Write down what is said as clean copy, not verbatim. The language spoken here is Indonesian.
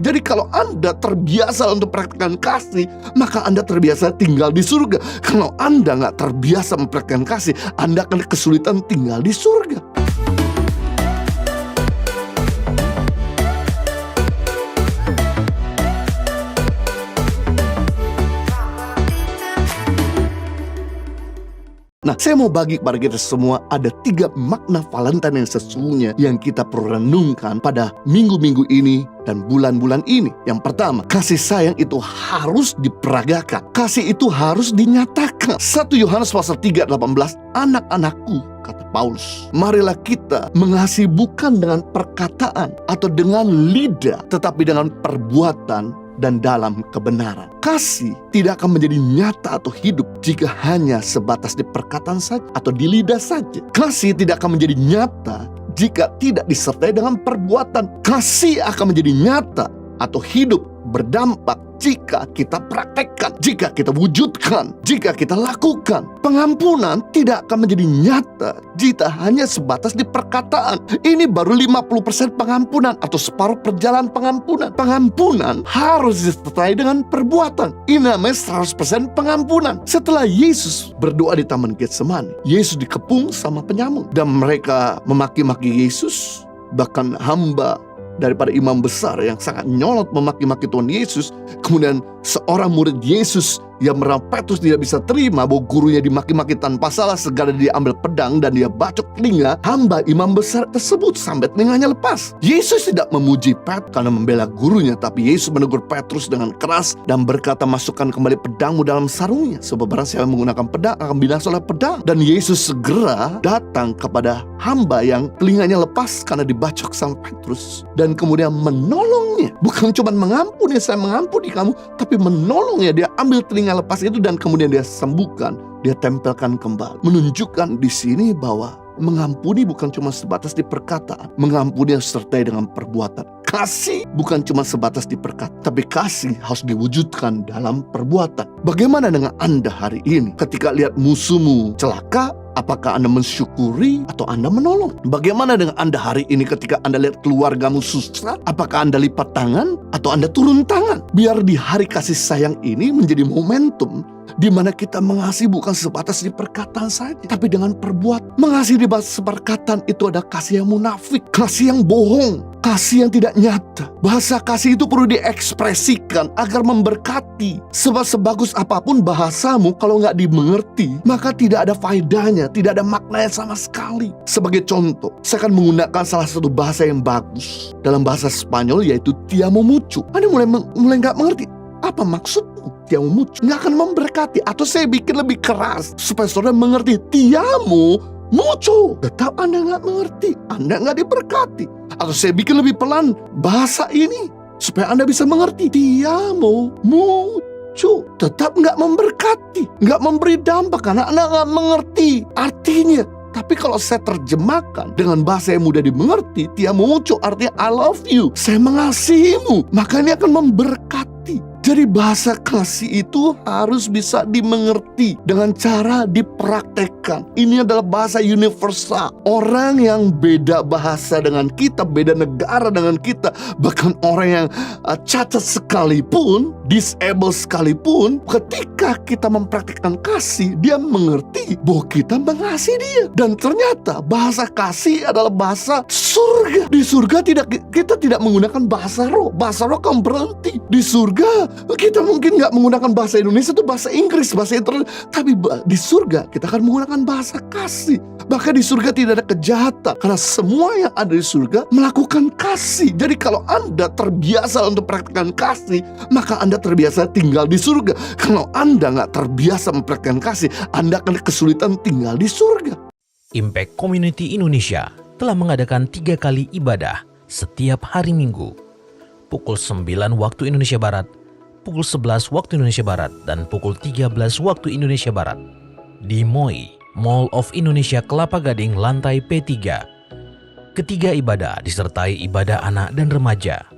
Jadi kalau Anda terbiasa untuk praktekkan kasih, maka Anda terbiasa tinggal di surga. Kalau Anda nggak terbiasa mempraktekkan kasih, Anda akan kesulitan tinggal di surga. Nah, saya mau bagi kepada kita semua ada 3 makna Valentine yang sesungguhnya yang kita perlu renungkan pada minggu-minggu ini dan bulan-bulan ini. Yang pertama, kasih sayang itu harus diperagakan. Kasih itu harus dinyatakan. 1 Yohanes pasal 3:18, anak-anakku, kata Paulus, marilah kita mengasihi bukan dengan perkataan atau dengan lidah, tetapi dengan perbuatan dan dalam kebenaran. Kasih tidak akan menjadi nyata atau hidup jika hanya sebatas di perkataan saja atau di lidah saja. Kasih tidak akan menjadi nyata jika tidak disertai dengan perbuatan. Kasih akan menjadi nyata atau hidup berdampak jika kita praktekkan, jika kita wujudkan, jika kita lakukan. Pengampunan tidak akan menjadi nyata jika hanya sebatas di perkataan. Ini baru 50% pengampunan atau separuh perjalanan pengampunan. Pengampunan harus disertai dengan perbuatan. Ini namanya 100% pengampunan. Setelah Yesus berdoa di Taman Getsemani, Yesus dikepung sama penyamuk dan mereka memaki-maki Yesus. Bahkan hamba daripada imam besar yang sangat nyolot memaki-maki Tuhan Yesus. Kemudian seorang murid Yesus yang bernama Petrus tidak bisa terima bahwa gurunya dimaki-maki tanpa salah, segala dia ambil pedang dan dia bacok telinga hamba imam besar tersebut sampai telinganya lepas. Yesus tidak memuji Petrus karena membela gurunya, tapi Yesus menegur Petrus dengan keras dan berkata, masukkan kembali pedangmu dalam sarungnya, sebab barang siapa menggunakan pedang akan binasa oleh pedang. Dan Yesus segera datang kepada hamba yang telinganya lepas karena dibacok sama Petrus dan kemudian menolongnya. Bukan cuma mengampuni, saya mengampuni kamu, tapi menolongnya. Dia ambil telinga lepas itu dan kemudian dia sembuhkan, dia tempelkan kembali. Menunjukkan di sini bahwa mengampuni bukan cuma sebatas di perkataan, mengampuni harus disertai dengan perbuatan. Kasih bukan cuma sebatas di perkataan, tapi kasih harus diwujudkan dalam perbuatan. Bagaimana dengan Anda hari ini? Ketika lihat musuhmu celaka, apakah Anda mensyukuri atau Anda menolong? Bagaimana dengan Anda hari ini ketika Anda lihat keluargamu susah? Apakah Anda lipat tangan atau Anda turun tangan? Biar di hari kasih sayang ini menjadi momentum di mana kita mengasihi bukan sebatas di perkataan saja, tapi dengan perbuatan. Mengasihi di batas perkataan itu ada kasih yang munafik, kasih yang bohong, kasih yang tidak nyata. Bahasa kasih itu perlu diekspresikan agar memberkati. Sebab sebagus apapun bahasamu, kalau nggak dimengerti, maka tidak ada faedahnya, tidak ada maknanya sama sekali. Sebagai contoh, saya akan menggunakan salah satu bahasa yang bagus dalam bahasa Spanyol, yaitu te amo mucho. Anda mulai nggak mengerti apa maksudmu. Te amo mucho nggak akan memberkati. Atau saya bikin lebih keras supaya saudara mengerti. Te amo mucho, tetap Anda nggak mengerti, Anda nggak diberkati. Atau saya bikin lebih pelan bahasa ini supaya Anda bisa mengerti. Te amo mucho, tetap nggak memberkati, nggak memberi dampak karena Anda nggak mengerti artinya. Tapi kalau saya terjemahkan dengan bahasa yang mudah dimengerti, te amo mucho artinya I love you, saya mengasihimu, maka ini akan memberkati. Jadi bahasa kasih itu harus bisa dimengerti dengan cara dipraktekkan. Ini adalah bahasa universal. Orang yang beda bahasa dengan kita, beda negara dengan kita, bahkan orang yang cacat sekalipun, disable sekalipun, ketika kita mempraktekkan kasih, dia mengerti bahwa kita mengasihi dia. Dan ternyata bahasa kasih adalah bahasa surga. Di surga kita tidak menggunakan bahasa roh. Bahasa roh kan berhenti. Di surga kita mungkin nggak menggunakan bahasa Indonesia, itu bahasa Inggris, bahasa internasional. Tapi di surga kita akan menggunakan bahasa kasih. Bahkan di surga tidak ada kejahatan, karena semua yang ada di surga melakukan kasih. Jadi kalau Anda terbiasa untuk praktekkan kasih, maka Anda terbiasa tinggal di surga. Kalau Anda nggak terbiasa mempraktekkan kasih, Anda akan kesulitan tinggal di surga. Impact Community Indonesia telah mengadakan 3 kali ibadah setiap hari Minggu, pukul 9 waktu Indonesia Barat, pukul 11 waktu Indonesia Barat, dan pukul 13 waktu Indonesia Barat di MOI, Mall of Indonesia Kelapa Gading, lantai P3. Ketiga ibadah disertai ibadah anak dan remaja.